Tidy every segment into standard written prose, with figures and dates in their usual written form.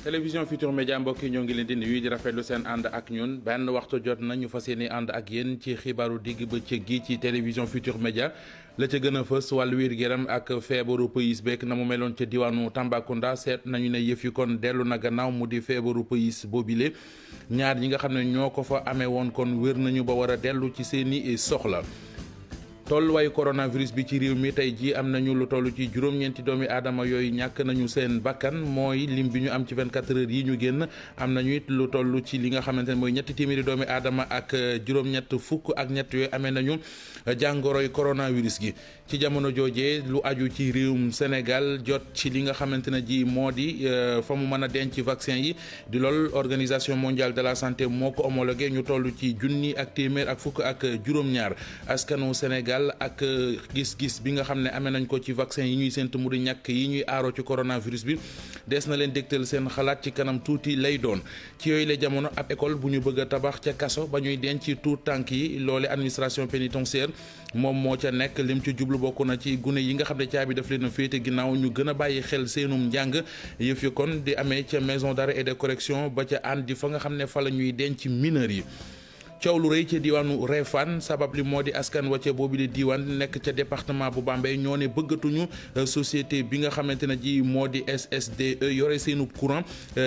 télévision Futur Média mbokk yi ñoo ngi leen di nuyu di rafetlu seen ànd ak ñun benn waxtu jot na ñu fas yéene ànd ak yéen ci xibaaru digg bëccëg gi ci télévision Futur Média la ca gën a fës wàllu wér-gu-yaram ak feebaru pays beek na mu meloon ca diwaanu Tambacounda seet nañu ne yëf yi kon dellu na gannaaw mu di feebaru pays boobile ñaar ñi nga xam ne ñoo ko fa amee woon kon wér nañu ba war a dellu ci seeni soxla. tolluwaayu coronavirus bi ci réew mi tey jii am nañu lu toll ci juróom-ñeenti doomi aadama yooyu ñàkk nañu seen bakkan mooy lim bi ñu am ci 24 heures yi ñu génn am nañu it lu toll ci li nga xamante ne mooy ñetti téeméeri doomi aadama ak juróom-ñett fukk ak ñett yooyu amee nañu jàngoroy coronavirus gi ci jamono joojee lu aju ci réewum Sénégal jot ci li nga xamante ne ji moo di fa mu mën a denc vaccin yi di lool organisation mondiale de la santé moo ko homologué ñu toll ci junni ak téeméer ak fukk ak juróom-ñaar askanu Sénégal ak gis-gis bi nga xam ne amee nañ ko ci vaccin yi ñuy séntu mu di ñàkk yi ñuy aaroo ci coronavirus bi des na leen dégtal seen xalaat ci kanam tuuti lay doon ci yooyu la jamono ab école bu ñu bëgg a tabax ca kaso ba ñuy denc tuut tànk yi loole administration pénitentiaire moom moo ca nekk lim ci jublu bokk na ci gune yi nga xam ne caabi daf leen a féete ginnaaw ñu gën a bàyyi xel seenum njàng yëf yi kon di amee ca maison d'arrêt et de correction ba ca ànd di fa nga xam ne fa la ñuy denc mineurs yi. coow lu rëy ca diwaanu Réfane sabab li moo di askan wa ca boobu di diwaan nekk ca département bu Bambey ñoo ne bëggatuñu société bi nga xamante ne ji moo di SSDE yore seenu courant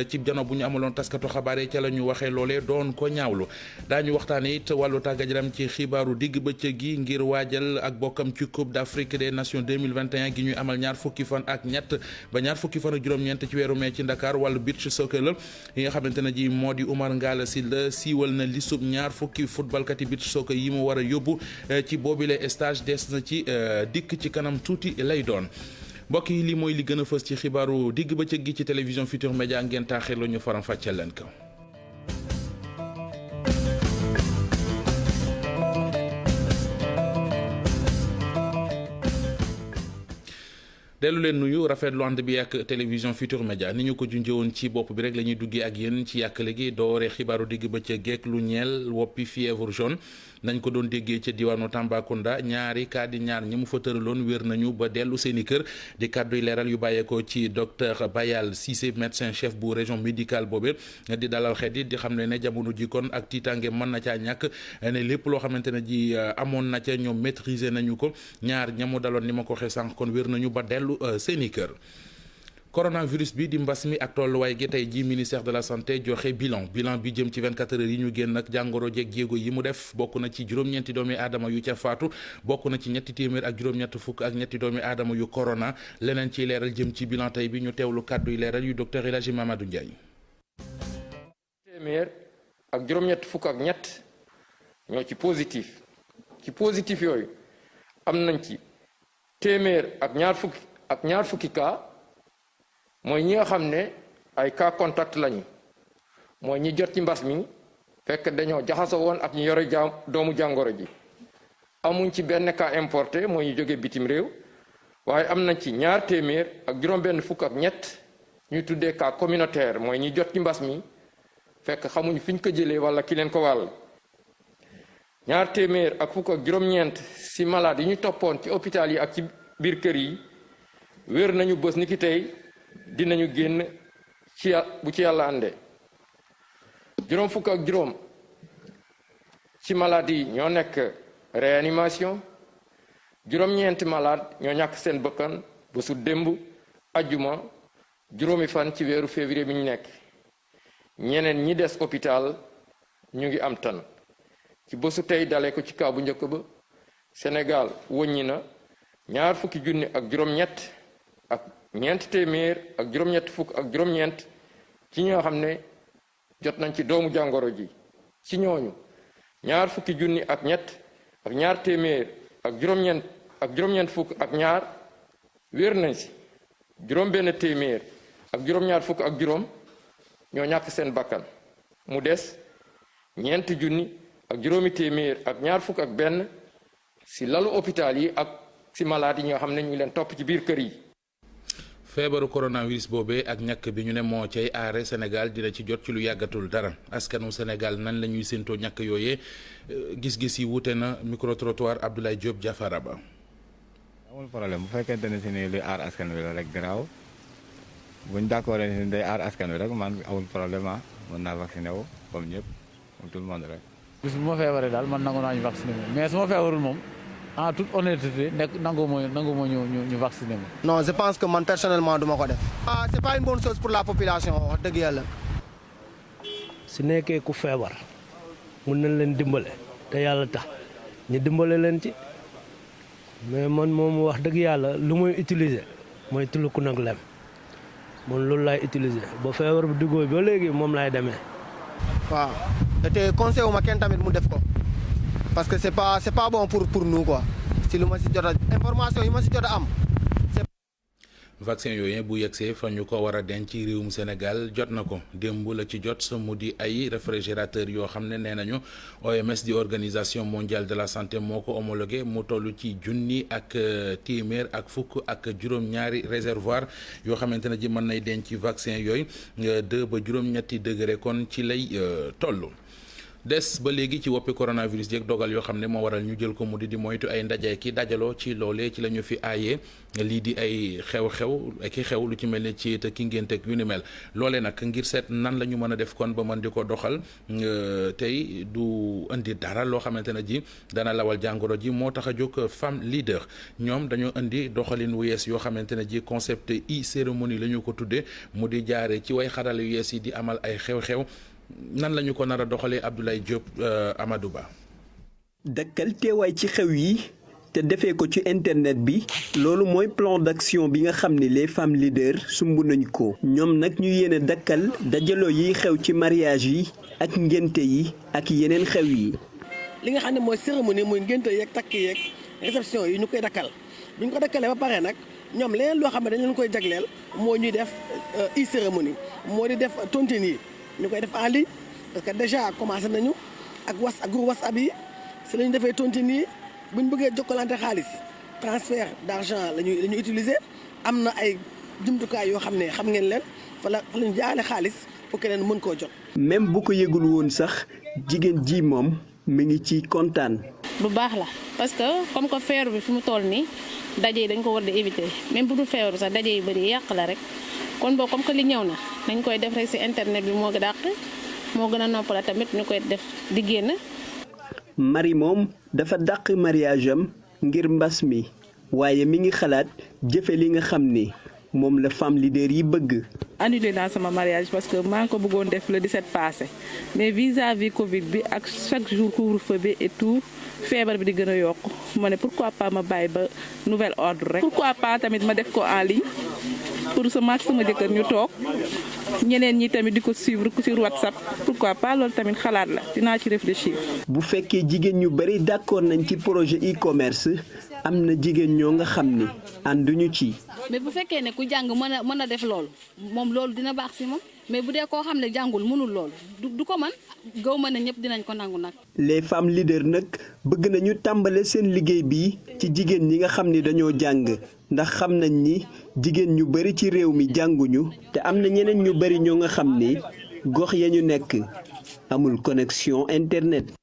ci jano bu ñu amaloon taskatu xabaar yi ca la ñu waxee loolee doon ko ñaawlu daañu waxtaane it wàllu tàggat yaram ci xibaaru digg bëccëg gi ngir waajal ak bokkam ci Coupe d'Afrique des Nations 2021 gi ñuy amal ñaar fukki fan ak ñett ba ñaar fukki fan ak juróom-ñeent ci weeru mee ci Dakar wàllu beach soccer la yi nga xamante ne ji moo di Oumar Ngalla Sylla siiwal na lisub ñaar fukki footballkat yi beach soccer yi mu war a yóbbu ci boobile stage des na ci dikk ci kanam tuuti lay doon mbokk yi lii mooy li gën a fës ci xibaaru digg bëccëg gi ci télévision Futur Média ngeen taaxee la ñu faram fàcceel leen ko. dellu leen nuyu rafetlu ànd bi ak télévision Futur Média ni ñu ko junjëwoon ci bopp bi rek la ñuy duggee ak yéen ci yàkkale gi doore xibaaru digg bëccëg geek lu ñeel woppi fièvre jaune nañ ko doon déggee ca diwaanu Tambacounda ñaari cas di ñaar ñi mu fa tëraloon wér nañu ba dellu seeni kër di kàdduy leeral yu bàyyeekoo ci docteur Bayal Cissé médecin chef bu région médicale boobe di dalal xel yi di xam ne jamono ji kon ak tiitange mën na caa ñàkk ne lépp loo xamante ne ji amoon na ca ñoom maîtriser nañu ko ñaar ñamu daloon ni ma ko waxee sànq kon wér nañu ba dellu seeni kër. coronavirus bi di mbas mi ak tolluwaay gi tey ji ministère de la santé joxe bilan bi jëm ci 24 heures yi ñu génn ak jàngoro jeeg jéego yi mu def bokk na ci juróom-ñeenti doomi aadama yu ca faatu bokk na ci ñetti téeméer ak juróom-ñett fukk ak ñetti doomi aadama yu corona leneen ciy leeral jëm ci bilan tey bi ñu teewlu kàdduy leeral yu docteur El Hadji Mamadou Ndiaye. téeméer ak juróom-ñett fukk ak ñett ñoo ci positif yooyu am nañ ci téeméer ak ñaar fukki cas mooy ñi nga xam ne ay cas contact lañu mooy ñi jot ci mbas mi fekk dañoo jaxasoo woon ak ñu yore doomu jàngoro ji amuñ ci benn cas importé mooy ñu jóge bitim réew waaye am nañ ci ñaar téeméer ak juróom-benn fukk ak ñett ñuy tuddee cas communautaire mooy ñi jot ci mbas mi fekk xamuñ fi ñu ko jëlee wala ki leen ko wàll ñaar téeméer ak fukk ak juróom-ñeent si malade yi ñu toppoon ci hôpital yi ak ci biir kër yi wér nañu bés ni ki tey dinañu génn bu ci yàlla àndee juróom fukk ak juróom ci malade yi ñoo nekk réanimation juróom-ñeenti malade ñoo ñàkk seen bakkan bésu démb ajjuma juróomi fan ci weeru février bi ñu nekk ñeneen ñi des hôpital ñu ngi am tan ci bésu tey dalee ko ci kaw bu njëkk ba Sénégal wëññi na ñaar fukki junni ak juróom-ñett ak ñeent téeméer ak juróom-ñett fukk ak juróom-ñeent ci ñoo xam ne jot nañ ci doomu jàngoro ji ci ñooñu ñaar fukki junni ak ñett ak ñaar téeméer ak juróom-ñeent fukk ak ñaar wér nañ si juróom-benn téeméer ak juróom-ñaar fukk ak juróom ñoo ñàkk seen bakkan mu des ñeenti junni ak juróomi téeméer ak ñaar fukk ak benn si lalu hôpital yi ak si malade yi ñoo xam ne ñu leen topp ci biir kër yi. feebaru coronavirus boobee ak ñàkk bi ñu ne moo cay aare Sénégal dina ci jot ci lu yàggatul dara askanu Sénégal nan la ñuy séentoo ñàkk yooyee gis-gis yi wuute na micro trottoir Abdoulaye Diop Diafara Ba. amul problème bu fekkente ne si ne luy aar askan wi la rek garaaw buñ d'accord ni day aar askan wi rek man awul problème mën naa vacciné wu comme ñëpp comme tout le monde rek. bis bu ma feebaree daal man nangu naa ñu vacciné ma mais su ma feebarul moom en toute honnêteté nangu ma ñu vacciné ma. non je pense que man personnellement du ma ko def. c'est pas une bonne chose pour la population wax dëgg yàlla. su nekkee ku feebar mun nañ leen dimbale te yàlla tax ñu dimbale leen ci mais man moom wax dëgg yàlla lu muy utiliser mooy tuluku nag lem man loolu laay utiliser ba feebar bu duggoo ba léegi moom laay demee. waaw te conseil wu ma kenn tamit mu def ko parce que c'est pas bon pour nous quoi si lu ma si jot a information yi ma si jot a am. vaccin yooyu bu yegsee fa ñu ko war a denc ci réewum Sénégal jot na ko démb la ci jot mu di ay réfrigérateur yoo xam ne nee nañu OMS di organisation mondiale de la santé moo ko homologué mu toll ci junni ak téeméer ak fukk ak juróom-ñaari réservoir yoo xamante ne ji mën nay denc vaccin yooyu 2 ba juróom-ñetti degré kon ci lay toll. des ba léegi ci woppi coronavirus yeeg dogal yoo xam ne moo waral ñu jël ko mu di moytu ay ndaje ki dajaloo ci loolee ci la ñu fi aayee lii di ay xew lu ci mel ne ci te ki ngénte ak yu ni mel loolee nag ngir seet nan la ñu mën a def kon ba mën di ko doxal tey du indi dara loo xamante ne ji dana lawal jàngoro ji moo tax a jóg femme leader ñoom dañoo indi doxalin wu yees yoo xamante ne ji concept cérémonie la ñu ko tuddee mu di jaare ci way xarala yu yees yi di amal ay xew-xew nan lañu ko nar a doxalee Abdoulaye Diop Amadou Ba. dakkal teewaay ci xew yi te defee ko ci internet bi loolu mooy plan d'action bi nga xam ne les femmes leaders sumb nañ ko ñoom nag ñu yéene dakkal dajaloo yiy xew ci mariage yi ak ngénte yi ak yeneen xew yi. li nga xam ne mooy cérémonie muy ngénte yeeg takk yeeg réception yi ñu koy dakkal bu ñu ko dakkalee ba pare nag ñoom leneen loo xam ne dañ leen koy jagleel moo ñuy def cérémonie moo di def tontine yi. ñu koy def en ligne parce que déjà commencé nañu ak groupe WhatsApp yi si la ñu defee tontine yi bu ñu bëggee jokkalante xaalis transfert d'argent la ñuy utiliser am na ay jumtukaay yoo xam ne xam ngeen leen fa la ñu jaarale xaalis pour keneen mën koo jot. même bu ko yëgul woon sax jigéen ji moom mi ngi ci kontaan. lu baax la parce que comme que feebar bi fi mu toll nii daje yi dañ ko war di éviter même bu dul feebar bi sax daje yu bëri yàq la rek. kon boo comme que li ñëw na nañ koy def rek ci internet bi moo dàq moo gën a noppala tamit ñu koy def di génn. Marie moom dafa dàq mariage am ngir mbas mi waaye mi ngi xalaat jëfe li nga xam ni moom la femme leader yi bëgg. annulé naa sama mariage parce que maa ngi ko bëggoon def le 17 passé mais vis-à-vis Covid bi ak chaque jour couvre-feu bi et tout feebar bi di gën a yokk ma ne pourquoi pas ma bàyyi ba nouvel ordre rek. pourquoi pas tamit ma def ko en ligne. pour sama jëkkër ñu toog ñeneen ñi tamit di ko suivre sur WhatsApp pourquoi pas loolu tamit xalaat la dinaa ci réfléchir. bu fekkee jigéen ñu bari d'accord nañ ci projet e-commerce am na jigéen ñoo nga xam ni ànduñu ci. mais bu fekkee ne ku jàng mën a def loolu moom loolu dina baax ci moom mais bu dee koo xam ne jàngul mënul loolu du ko mën gaw ma ne ñëpp dinañ ko nangu nag. les femmes leaders nag bëgg nañu tàmbale seen liggéey bi ci jigéen ñi nga xam ni dañoo jàng ndax xam nañ ni jigéen ñu bari ci réew mi jànguñu te am na ñeneen ñu bari ñoo nga xam ni gox ya ñu nekk amul connexion internet.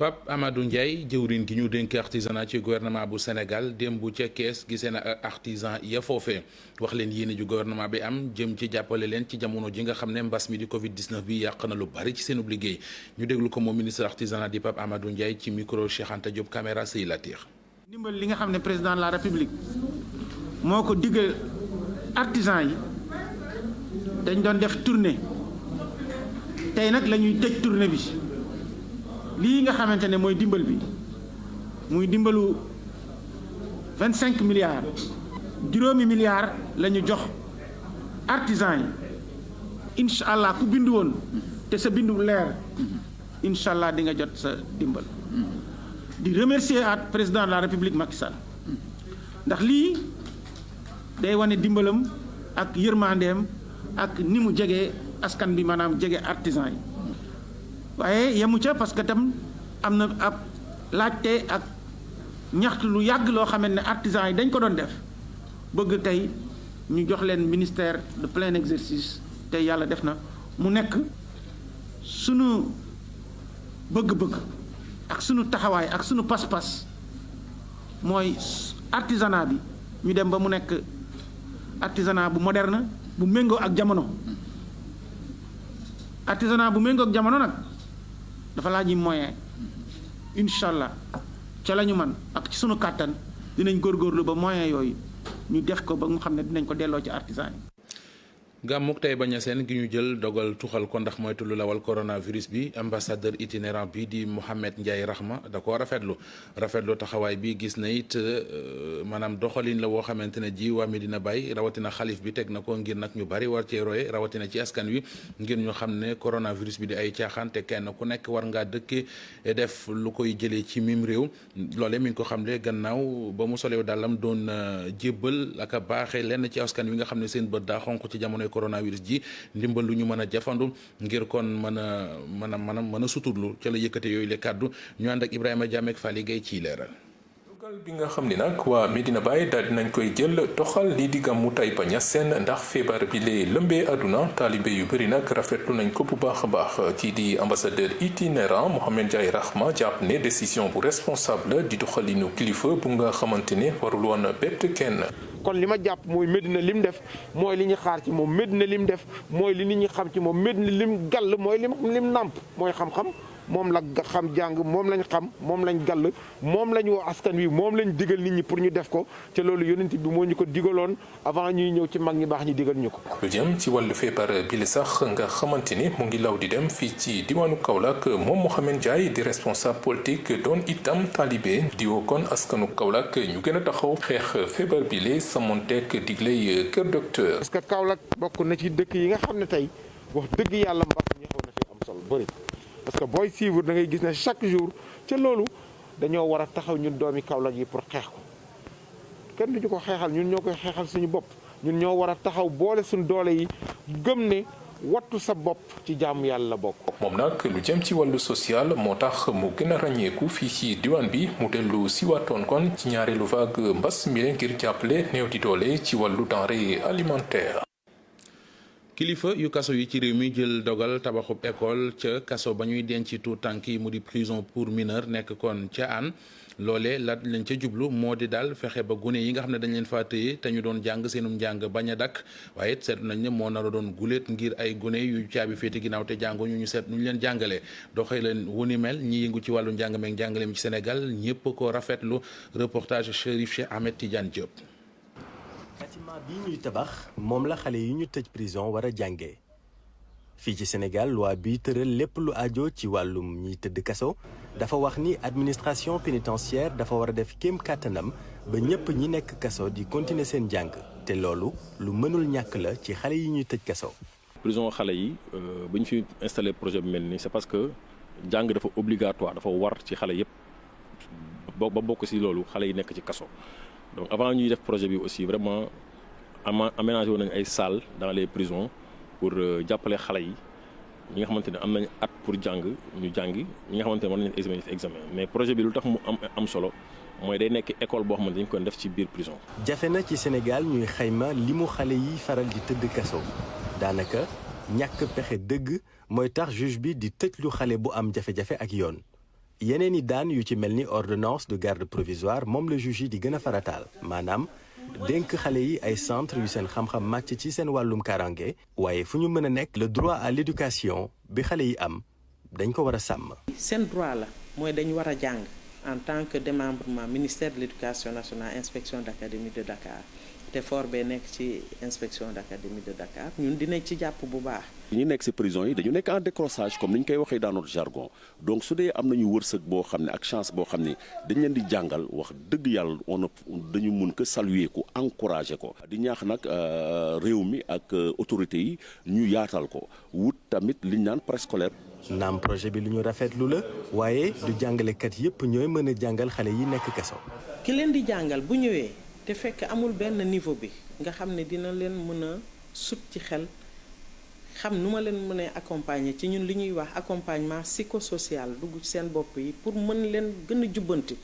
Pape Amadou Ndiaye jëwriñ gi ñu dénk artisanat ci gouvernement bu Sénégal démb ca Kees gisee na artisan ya foofee wax leen yéene ju gouvernement bi am jëm ci jàppale leen ci jamono ji nga xam ne mbas mi di Covid 19 bi yàq na lu bari ci seenub liggéey ñu déglu ko moom ministre artisanat di Pape Amadou Ndiaye ci micro Cheikh Anta Diop caméra Sey Latir. ndimbal li nga xam ne président de la République moo ko diggal artisan yi dañ doon def tournée tey nag la ñuy tëj tournée bi. lii nga xamante ne mooy dimbal bi muy dimbalu 25 milliards juróomi milliards la ñu jox artisans yi incha allah ku bindu woon te sa bindu leer incha allah di nga jot sa dimbal. di remercier at président de la république Macky Sall ndax lii day wane dimbalam ak yërmandeem ak ni mu jege askan bi maanaam jege artisans yi. waaye yemu ca parce que tam am na ab laajte ak ñaxtu lu yàgg loo xamante ne artisans yi dañ ko doon def bëgg tey ñu jox leen ministère de plein exercice te yàlla def na mu nekk sunu bëgg-bëgg ak sunu taxawaay ak sunu pas-pas mooy artisanat bi ñu dem ba mu nekk artisanat bu moderne bu méngoo ak jamono artisanat bu méngoo ak jamono nag dafa laaj yi moyen incha allah ca la ñu man ak ci sunu kàttan dinañ góorgóorlu ba moyen yooyu ñu def ko ba nga xam ne dinañ ko delloo ci artisan yi. gàmmuk Taïba Niassène gi ñu jël dogal tuxal ko ndax moytu lu lawal coronavirus bi ambassadeur itinérant bi di Mouhamed Ndiaye Rahma da koo rafetlu taxawaay bi gis na it maanaam doxalin la woo xamante ne ji waa Medina Baye rawatina xalif bi teg na ko ngir nag ñu bari war cee roye rawatina ci askan wi ngir ñu xam ne coronavirus bi di ay caaxaan te kenn ku nekk war ngaa dëkke def lu koy jëlee ci mim réew loole mi ngi ko xam ne gannaaw ba mu solew dàllam doon jébbal ak a baaxee lenn ci askan wi nga xam ne seen bët daa xonq ci jamonoy coronavirus ji ndimbal lu ñu mën a jafandu ngir kon mën a suturlu ca la yëkkate yooyu le kàddu ñu ànd ak Ibrahima Diamek Fally Gueye ciy leeral. dogal bi nga xam ne nag waa Medina Baye daal dinañ koy jël toxal lii di gàmmu Taïba Niassène ndax feebar bi lee lëmbee àdduna taalibe yu bëri nag rafetlu nañ ko bu baax a baax ci di ambassadeur itinérant Mouhamed Ndiaye Rahma jàpp ne décision bu responsable di doxalinu kilifa bu nga xamante ne warul woon bett kenn. kon li ma jàpp mooy Medina lim def mooy li ñu xaar ci moom Medina lim def mooy li nit ñi xam ci moom Medina lim gàll mooy lim nàmp mooy xam-xam moom la xam jàng moom lañ xam moom lañ gàll moom lañ woo askan wi moom lañ digal nit ñi pour ñu def ko te loolu yonent bi moo ñu ko digaloon avant ñuy ñëw ci mag ñi baax ñi digal ñu ko. lu jëm ci wàllu feebar bi la sax nga xamante ni mu ngi law di dem fii ci diwaanu Kaolack moom Mouhamed Ndiaye di responsable politique doon itam talibé di woo kon askanu Kaolack ñu gën a taxaw xeex feebar bi la samonteeg digley kër docteur. parce que Kaolack bokk na ci dëkk yi nga xam ne tey wax dëgg yàlla mbas mi xaw na fi am solo bëri. parce que booy suivre da ngay gis ne chaque jour ca loolu dañoo war a taxaw ñun doomi Kaolack yi pour xeex ko kenn duñu ko xeexal ñun ñoo koy xeexal suñu bopp ñun ñoo war a taxaw boole suñu doole yi gëm ne wattu sa bopp ci jaamu yàlla la bokk. moom nag lu jëm ci wàllu social moo tax mu gën a ràññeeku fii ci diwaan bi mu dellu siwaatoon kon ci ñaareelu vague mbas mi ngir jàppale néew di doole ci wàllu denrée alimentaire. kilifa yu kaso yi ci réew mi jël dogal tabaxub école ca kaso ba ñuy denc tuut tànk yi mu di prison pour mineur nekk kon ca Hann loolee la lañ ca jublu moo di daal fexe ba gune yi nga xam ne dañ leen faa tëye te ñu doon jàng seenum njàng bañ a dakk waaye it seetlu nañ ne moo nar a doon guléet ngir ay gune yu caabi féete ginnaaw te jàngo ñu seet nu ñu leen jàngalee doxee leen wuni mel ñi yëngu ci wàllu njàng meeg njàngaleem ci Sénégal ñëpp ko rafetlu reportage Chérif Cheikh Ahmed Tidiane Diop. bâtiment bii ñuy tabax moom la xale yi ñu tëj prison war a jàngee fii ci Sénégal loi bi tëral lépp lu aajo ci wàllum ñiy tëdd kaso dafa wax ni administration pénitentiaire dafa war a def kéem kàttanam ba ñëpp ñi nekk kaso di continuer seen jàng te loolu lu mënul ñàkk la ci xale yi ñuy tëj kaso. prison xale yi bu ñu fi installé projet bi mel nii c'est parce que jàng dafa obligatoire dafa war ci xale yëpp ba bokk ci loolu xale yi nekk ci kaso. donc avant ñuy def projet bi aussi vraiment aménagé woon nañu ay salles dans les prisons pour jàppale xale yi ñi nga xamante ne am nañ at pour jàng ñu jàngi ñi nga xamante ne war nañu examen mais projet bi lu tax mu am solo mooy day nekk école boo xamante ne dañu ko def ci biir prison. jafe na ci Sénégal ñuy xayma limu xale yi faral di tëdd kaso daanaka ñàkk pexe dëgg mooy tax juge bi di tëj lu xale bu am jafe-jafe ak yoon. yeneen i daan yu ci mel ni ordonnance de garde provisoire moom la juge yi di gën a farataal maanaam dénk xale yi ay centre yu seen xam-xam màcc ci seen wàllum karange waaye fu ñu mën a nekk le droit à l'éducation bi xale yi am dañ ko war a sàmm. seen droit la mooy dañu war a jàng en tant que démembrement ministère de l'éducation nationale inspection d'académie de Dakar te fort bee nekk ci inspection d'académie de Dakar ñun dinañ ci jàpp bu baax. ñi nekk ci prison yi dañu nekk en décrochage comme ni ñu koy waxee dans notre jargon donc su dee am nañu wërsëg boo xam ne ak chance boo xam ne dañ leen di jàngal wax dëgg yàlla dañu mun ko saluer ko encourager ko di ñaax nag réew mi ak autorités yi ñu yaatal ko wut tamit liñ naan préscolaire. naam projet bi lu ñu rafetlu la waaye du jàngalekat yépp ñooy mën a jàngal xale yi nekk kaso. ki leen di jàngal bu ñëwee te fekk amul benn niveau bi nga xam ne dina leen mën a sut ci xel. xam nu ma leen mënee accompagner ci ñun li ñuy wax accompagnement psychosocial dugg ci seen bopp yi pour mën leen gën a jubbanti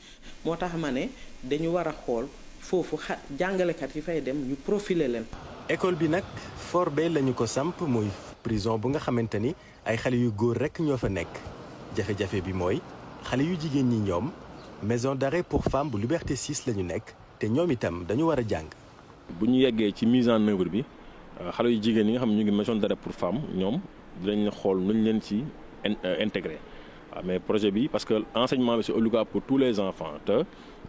moo tax ma ne dañu war a xool foofu jàngalekat yi fay dem ñu profiler leen. école bi nag Forbé lañu ko samp muy prison bu nga xamante ni ay xale yu góor rekk ñoo fa nekk jafe-jafe bi mooy xale yu jigéen ñi ñoom maison d'arrêt pour femmes bu Liberté 6 la ñu nekk te ñoom itam dañu war a jàng. bu ñu yeggee ci mise en œuvre bi. xale yu jigéen yi nga xam ne ñu ngi maison d'arrêt pour femmes ñoom dinañ xool nuñ leen ci intégré waaw mais projet bi parce que enseignement bi c'est obligatoire pour tous les enfants te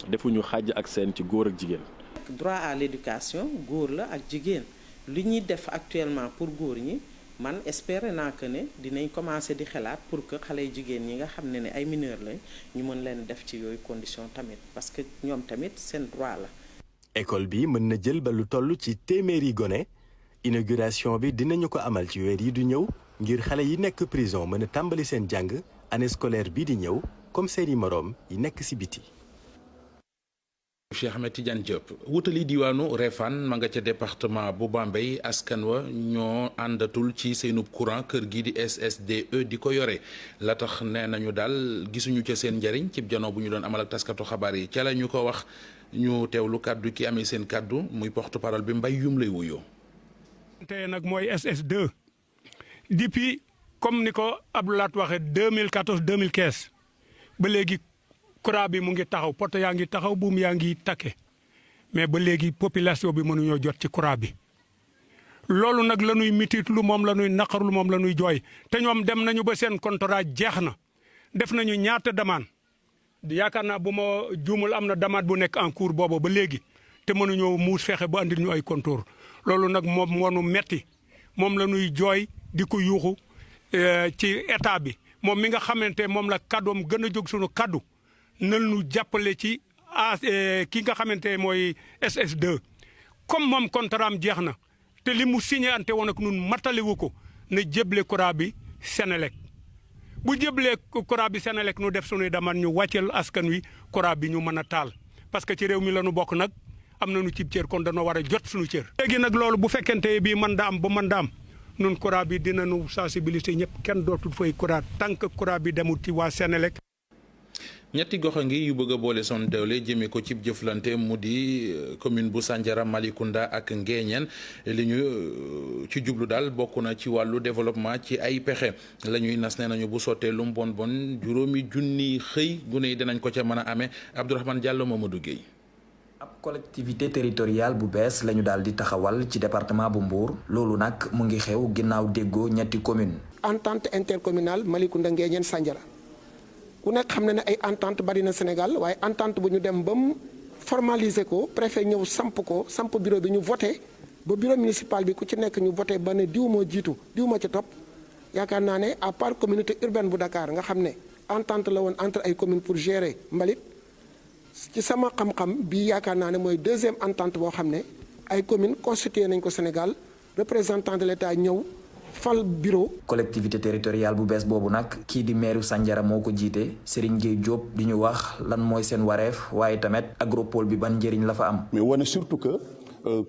defuñu xàjj ak seen ci góor ak jigéen. droit à l'éducation góor la ak jigéen li ñuy def actuellement pour góor ñi man espérer naa que ne dinañ commencer di xalaat pour que xale yu jigéen ñi nga xam ne ay mineurs lañ ñu mën leen def ci yooyu condition tamit parce que ñoom tamit seen droit la. école bi mën na jël ba lu toll ci téeméeri gone inauguration bi dinañu ko amal ci weer yi du ñëw ngir xale yi nekk prison mën a tàmbali seen jàng année scolaire bii di ñëw comme seeni moroom yi nekk ci biti. Cheikh Ahmed Tidiane Diop wutali diwaanu Réfane ma nga ca département bu Bambey askan wa ñoo àndatul ci seenub courant kër gi di SSDE di ko yore la tax nee nañu daal gisuñu ca seen njariñ cib janoo bu ñu doon amal ak taskatu xabaar yi ca la ñu ko wax ñu teewlu kàddu ki amee seen kàddu muy porte-parole bi Mbaye Yum lay wuyoo. te nag mooy SSDE depuis comme ni ko Abdoulaye waxee 2014 2015 ba léegi. courant bi mu ngi taxaw poto yaa ngi taxaw buum yaa ngi takke mais ba léegi population bi mënuñoo jot ci courant bi loolu nag la ñuy mitit lu moom la ñuy naqarlu moom la ñuy jooy te ñoom dem nañu ba seen contrat jeex na def nañu ñaata demande yaakaar naa bu ma juumul am na demande bu nekk en cours boobu ba léegi te mënuñoo muus fexe ba andil ñu ay contour loolu nag moom moo nu metti moom la ñuy jooy di ko yuuxu ci état bi moom mi nga xamante moom la kaddoom gën a jóg sunu kaddu. nan nu jàppale ci ki nga xamante mooy SSDE comme moom contrat am jeex na te li mu signé ante woon ak nun mataliwu ko na jéble courant bi Senelec bu jéblee courant bi Senelec nu def sunuy daman ñu wàccel askan wi courant bi ñu mën a taal parce que ci réew mi la nu bokk nag am nañu cib cër kon dañoo war a jot suñu cër. léegi nag loolu bu fekkente bii mën da am ba mën da am nun courant bi dinañu sensibiliser ñëpp kenn dootul fay courant tant que courant bi demul ci waa Senelec. ñetti gox a ngi yu bëgg a boole son doole jëmee ko cib jëflante mu di commune bu Sandiara Malicounda ak Nguéniène li ñu ci jublu daal bokk na ci wàllu développement ci ay pexe la ñuy nas nee nañu bu sottee lu mu bon juróomi junni xëy gune yi dinañ ko ca mën a amee Abdourahmane Diallo Mamadou Gueye. ab collectivité territoriale bu bees lañu daal di taxawal ci département bu Mbour loolu nag mu ngi xew ginnaaw déggoo ñetti commune entente intercommunale Malicounda Nguéniène Sandiara ku nekk xam na ne ay entente bari na Sénégal waaye entente bu ñu dem ba mu formaliser ko préfet ñëw samp bureau bi ñu voté ba bureau municipal bi ku ci nekk ñu voté ba ne diw moo jiitu diw moo ci topp yaakaar naa ne à part communauté urbaine bu Dakar nga xam ne entente la woon entre ay communes pour gérer mbalit ci sama xam-xam bii yaakaar naa ne mooy deuxième entente boo xam ne ay communes constitué nañ ko Sénégal représentant de l'État ñëw fal bureau. collectivité territoriale bu bees boobu nag kii di maire Sandiara moo ko jiite Serigne Gueye Diop di ñu wax lan mooy seen wareef waaye tamit agropole bi ban njëriñ la fa am. mais wane surtout que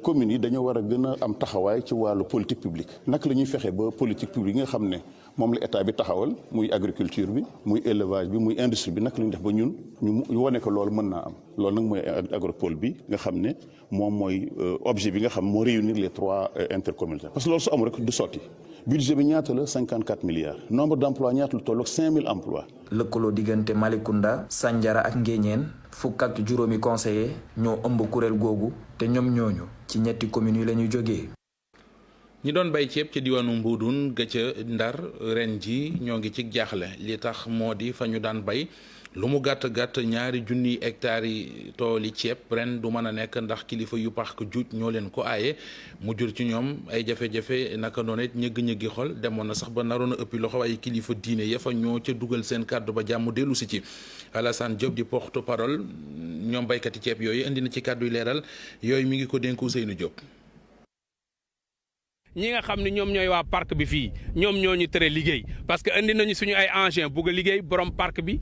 communes yi dañoo war a gën a am taxawaay ci wàllu politique publique naka la ñuy fexe ba politique publique yi nga xam ne moom la état bi taxawal muy agriculture bi muy élevage bi muy industrie bi naka la ñuy def ba ñun ñu wane ko loolu mën naa am loolu nag mooy agropole bi nga xam ne moom mooy objet bi nga xam moo réunir les trois intercommunalités parce que loolu su amul rek du sotti. budget bi ñaata la 54 milliards nombre d' emplois ñaata lu tolloog 5000 emplois. lëkkaloo diggante Malicounda Sandiara ak Nguéniène fukk ak juróomi conseiller ñoo ëmb kuréel googu te ñoom ñooñu ci ñetti communes yi la ñu jógee. ñi doon bay ceeb ci diwaanu Mbuudun ga ca Ndar ren ji ñoo ngi ci jaaxle li tax moo di fa ñu daan bay lu mu gàtt gàtt 2 junniy hectares yi tooli ceeb ren du mën a nekk ndax kilifa yu parc juuj ñoo leen ko aaye mu jur ci ñoom ay jafe-jafe naka noonu it ñëgg-ñëggi xol demoon na sax ba naroon a ëppi loxo ay kilifa diine ya fa ñoo ca dugal seen kàddu ba jàmm dellu si ci Alassane Diop di porte parole ñoom baykati ceeb yooyu indi na ci kàddu yu leeral yooyu mi ngi ko dénku Seynou Diop. ñi nga xam ne ñoom ñooy waa parc bi fii ñoom ñoo ñu tere liggéey parce que indi nañu suñu ay engins bugg a liggéey borom parc bi.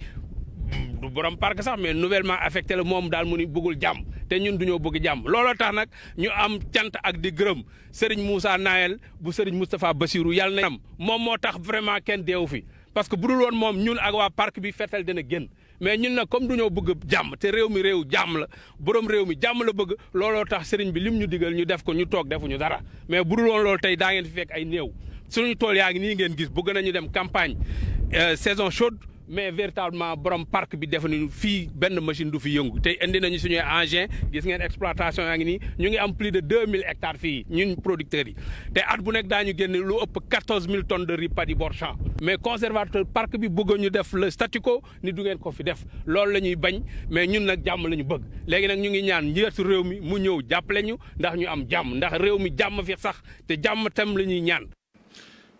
du borom parc sax mais nouvellement affecté la moom daal mu ni bëggul jàmm te ñun duñoo bëgg jàmm looloo tax nag ñu am cant ak di gërëm Serigne Moussa Nayel bu Serigne Moustapha Bassirou yàlla na am moom moo tax vraiment kenn deewu fi parce que bu dul woon moom ñun ak waa parc bi fetal dina génn mais ñun nag comme duñoo bëgg jàmm te réew mi réew jàmm la borom réew mi jàmm la bëgg looloo tax Serigne bi lim ñu digal ñu def ko ñu toog defuñu dara mais bu dul woon loolu tey daa ngeen fi fekk ay néew suñu tool yaa ngi nii ngeen gis bëgg nañu dem campagne saison chaude mais véritablement borom parc bi def nañu fii benn machine du fi yëngu te indi nañu suñuy engin gis ngeen exploitation yaa ngi nii ñu ngi am plus de 2000 hectares fii ñun producteurs yi te at bu nekk daañu génne lu ëpp 14000 tonnes de riz paddy bord champ mais conservateur parc bi bëgg ñu def le statu quo ni du ngeen ko fi def loolu la ñuy bañ mais ñun nag jàmm la ñu bëgg léegi nag ñu ngi ñaan njiitu réew mi mu ñëw jàppale ñu ndax ñu am jàmm ndax réew mi jàmm fi sax te jàmm tam la ñuy ñaan.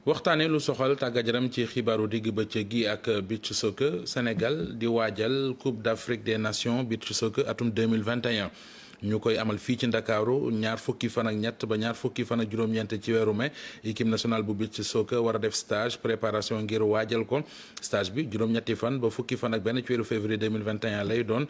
waxtaanee lu soxal tàggat yaram ci xibaaru digg bëccëg gi ak beach soccer Sénégal di waajal Coupe d'Afrique des Nations beach soccer atum 2021 ñu koy amal fii ci Ndakaaru ñaar fukki fan ak ñett ba ñaar fukki fan ak juróom-ñeent ci weeru mai équipe nationale bu beach soccer war a def stage préparation ngir waajal ko stage bi juróom-ñetti fan ba fukki fan ak benn ci weeru février 2021 lay doon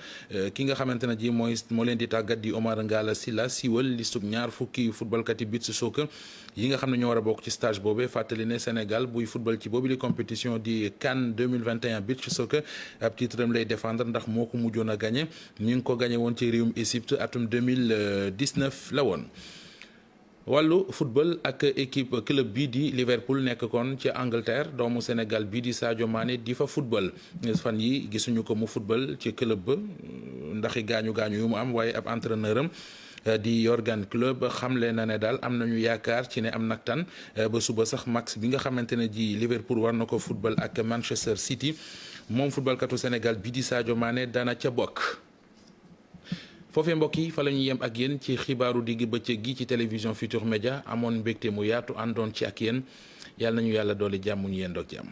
ki nga xamante ne ji moo leen di tàggat di Omar Ngalla Sylla siiwal listub ñaar fukki footballkat yi beach soccer yi nga xam ne ñoo war a bokk ci stage boobee fàttali ne Sénégal buy football ci boobu li compétition di CAN 2021 beach soccer ab titre am lay défendre ndax moo ko mujjoon a gagné ñu ngi ko gagné woon ci réewum Égypte atum 2019 la woon. wàllu football ak équipe club bii di Liverpool nekk kon ci Angleterre doomu Sénégal bii di Sadio Mané di fa football fan yi gisuñu ko mu football ci club ba ndaxi gaañu yu mu am waaye ab entraîneur am di Jürgen Klopp xamle na ne daal am nañu yaakaar ci ne am nag tan ba suba sax match bi nga xamante ne ji Liverpool war na ko football ak Manchester City moom footballkatu Sénégal bii di Sadio Mané dana ca bokk. foofee mbokk yi fa la ñu yem ak yéen ci xibaaru digg bëccëg gi ci télévision Futur Média amoon mbégte mu yaatu àndoon ci ak yéen yàlla nañu yàlla doole jàmm ñu yendoog jàmm.